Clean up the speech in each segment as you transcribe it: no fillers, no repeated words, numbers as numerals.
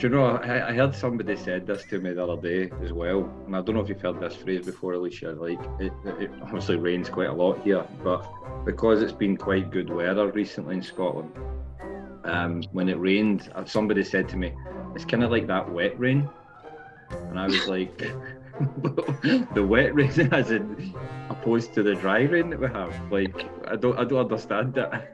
Do you know, I heard somebody said this to me the other day as well, and I don't know if you've heard this phrase before, Alicia, like, it obviously rains quite a lot here, but because it's been quite good weather recently in Scotland, when it rained, somebody said to me, it's kind of like that wet rain, and I was like, the wet rain as in opposed to the dry rain that we have, like, I don't understand that.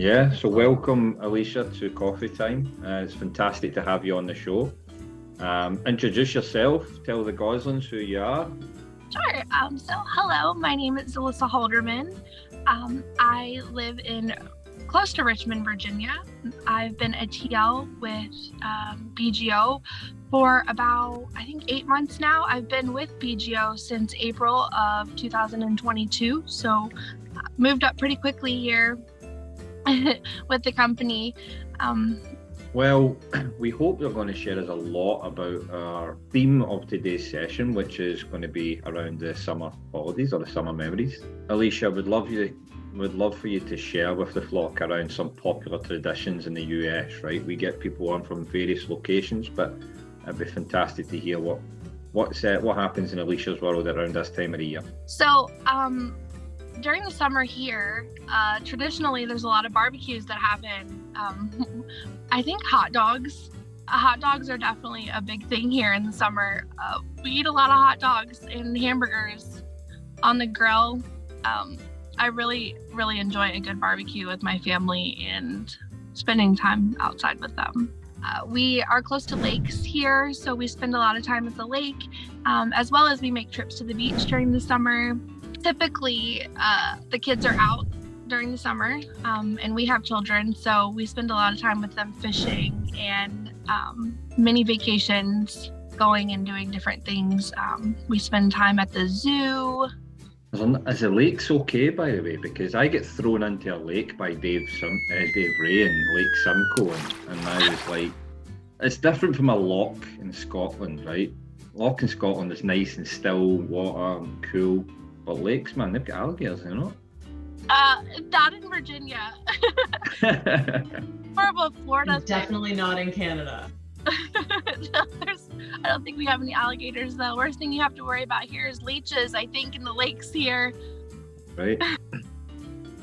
Yeah, so welcome, Alicia, to Coffee Time. It's fantastic to have you on the show. Introduce yourself, tell the Goslings who you are. Sure. So hello, my name is Alyssa Holderman. I live close to Richmond, Virginia. I've been a TL with BGO for about, I think, 8 months now. I've been with BGO since April of 2022, so moved up pretty quickly here with the company. Well, we hope you're going to share us a lot about our theme of today's session, which is going to be around the summer holidays or the summer memories. Alicia, would love for you to share with the flock around some popular traditions in the US, right? We get people on from various locations, but it'd be fantastic to hear what happens in Alicia's world around this time of the year. So, during the summer here, traditionally there's a lot of barbecues that happen. I think hot dogs are definitely a big thing here in the summer. We eat a lot of hot dogs and hamburgers on the grill. I really, really enjoy a good barbecue with my family and spending time outside with them. We are close to lakes here, so we spend a lot of time at the lake, as well as we make trips to the beach during the summer. Typically, the kids are out during the summer, and we have children, so we spend a lot of time with them fishing and mini vacations, going and doing different things. We spend time at the zoo. Is the lakes okay, by the way? Because I get thrown into a lake by Dave Ray in Lake Simcoe, and I was like, it's different from a loch in Scotland, right? Loch in Scotland is nice and still water and cool. But lakes, man, they've got alligators, you know? Not in Virginia. More of a Florida Definitely not in Canada. I don't think we have any alligators, though. Worst thing you have to worry about here is leeches, I think, in the lakes here. Right.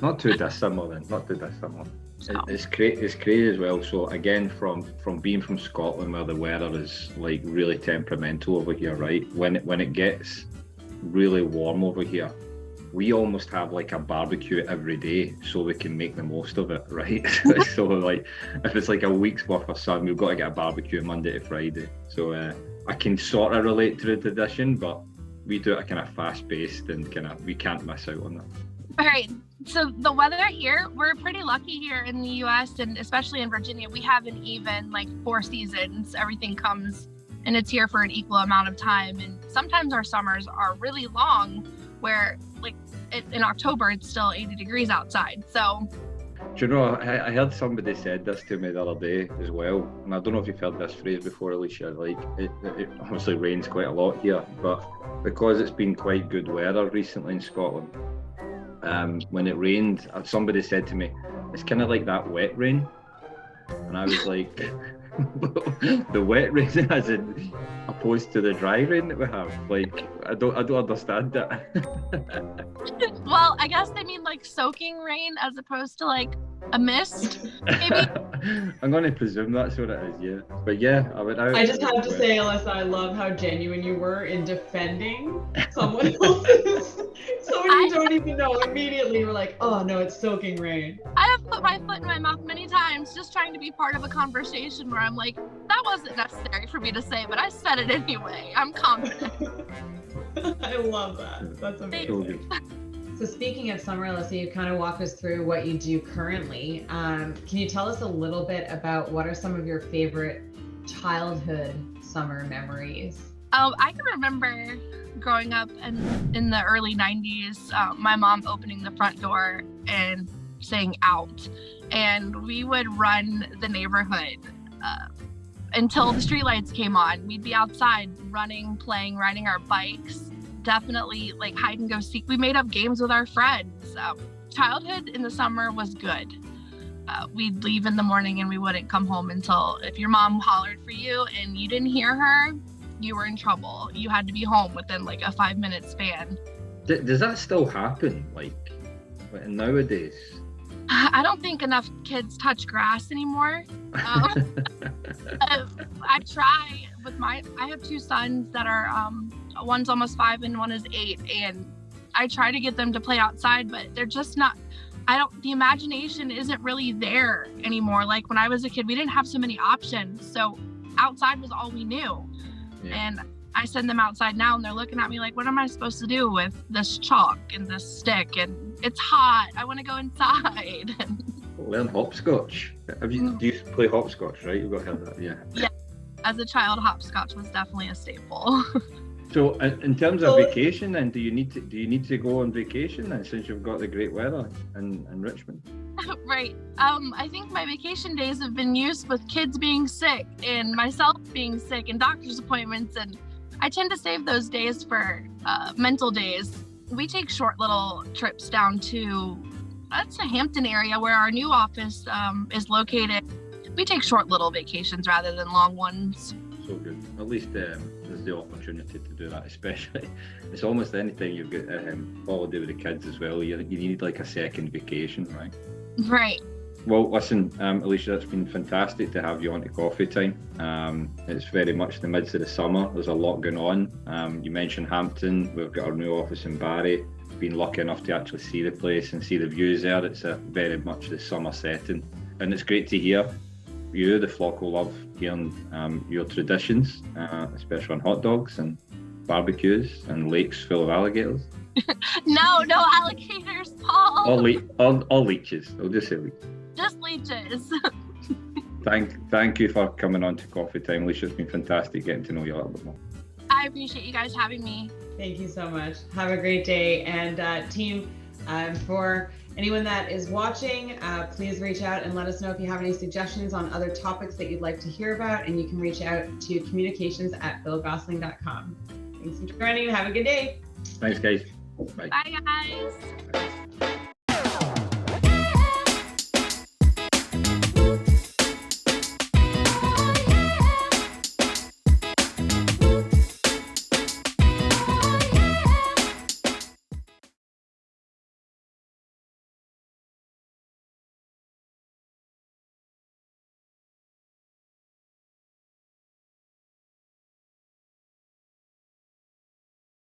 Not too dissimilar then, not too dissimilar. So. It's crazy as well. So again, from being from Scotland, where the weather is like really temperamental over here, right? When it gets really warm over here, we almost have like a barbecue every day so we can make the most of it, right? So like if it's like a week's worth of sun, we've got to get a barbecue Monday to Friday. So I can sort of relate to the tradition, but we do it kind of fast paced and we can't miss out on that. All right, so the weather here, we're pretty lucky here in the US, and especially in Virginia. We have an even like 4 seasons. Everything comes and it's here for an equal amount of time. And sometimes our summers are really long, where like in October, it's still 80 degrees outside. So, do you know, I heard somebody said this to me the other day as well, and I don't know if you've heard this phrase before, Alicia, like, it obviously rains quite a lot here, but because it's been quite good weather recently in Scotland, when it rained, somebody said to me, it's kind of like that wet rain, and I was like, the wet rain as in opposed to the dry rain that we have, like, I don't understand that. Well, I guess they mean like soaking rain as opposed to like a mist, maybe. I'm going to presume that's what it is, yeah. But yeah, I just have to say, Alyssa, I love how genuine you were in defending someone else's. Someone you don't even know, immediately you were like, oh no, it's soaking rain. I have put my foot in my mouth many times just trying to be part of a conversation where I'm like, that wasn't necessary for me to say, but I said it anyway. I'm confident. I love that. That's amazing. So speaking of summer, Alyssa, you kind of walk us through what you do currently. Can you tell us a little bit about what are some of your favorite childhood summer memories? I can remember growing up in the early 90s, my mom opening the front door and saying out, and we would run the neighborhood until the streetlights came on. We'd be outside running, playing, riding our bikes. Definitely like hide and go seek. We made up games with our friends. Childhood in the summer was good. We'd leave in the morning and we wouldn't come home until if your mom hollered for you and you didn't hear her, you were in trouble. You had to be home within like a 5-minute span. Does that still happen like nowadays? I don't think enough kids touch grass anymore. I try with I have 2 sons that are, one's almost 5 and one is 8. And I try to get them to play outside, but they're just not, the imagination isn't really there anymore. Like when I was a kid, we didn't have so many options. So outside was all we knew. Yeah. And I send them outside now and they're looking at me like, what am I supposed to do with this chalk and this stick? And it's hot. I want to go inside. Learn hopscotch. Do you play hopscotch, right? You've got to have that, yeah. Yeah. As a child, hopscotch was definitely a staple. So in terms of vacation then, do you need to go on vacation then since you've got the great weather in Richmond? Right. I think my vacation days have been used with kids being sick and myself being sick and doctor's appointments, and I tend to save those days for mental days. We take short little trips down to, that's the Hampton area where our new office is located. We take short little vacations rather than long ones. So good. At least there's the opportunity to do that, especially. It's almost anything you've got holiday with the kids as well. You need like a second vacation, right? Right. Well, listen, Alyssa, it's been fantastic to have you on to Coffee Time. It's very much the midst of the summer. There's a lot going on. You mentioned Hampton. We've got our new office in Barrie. Been lucky enough to actually see the place and see the views there. It's a very much the summer setting. And it's great to hear you, the flock, will love hearing your traditions, especially on hot dogs and barbecues and lakes full of alligators. No alligators, Paul. All leeches. I'll just say leeches. Just leeches. Thank you for coming on to Coffee Time, Alicia. It's been fantastic getting to know you a little bit more. I appreciate you guys having me. Thank you so much. Have a great day. And team, for anyone that is watching, please reach out and let us know if you have any suggestions on other topics that you'd like to hear about. And you can reach out to communications@billgosling.com. Thanks for joining. Have a good day. Thanks, guys. Bye guys.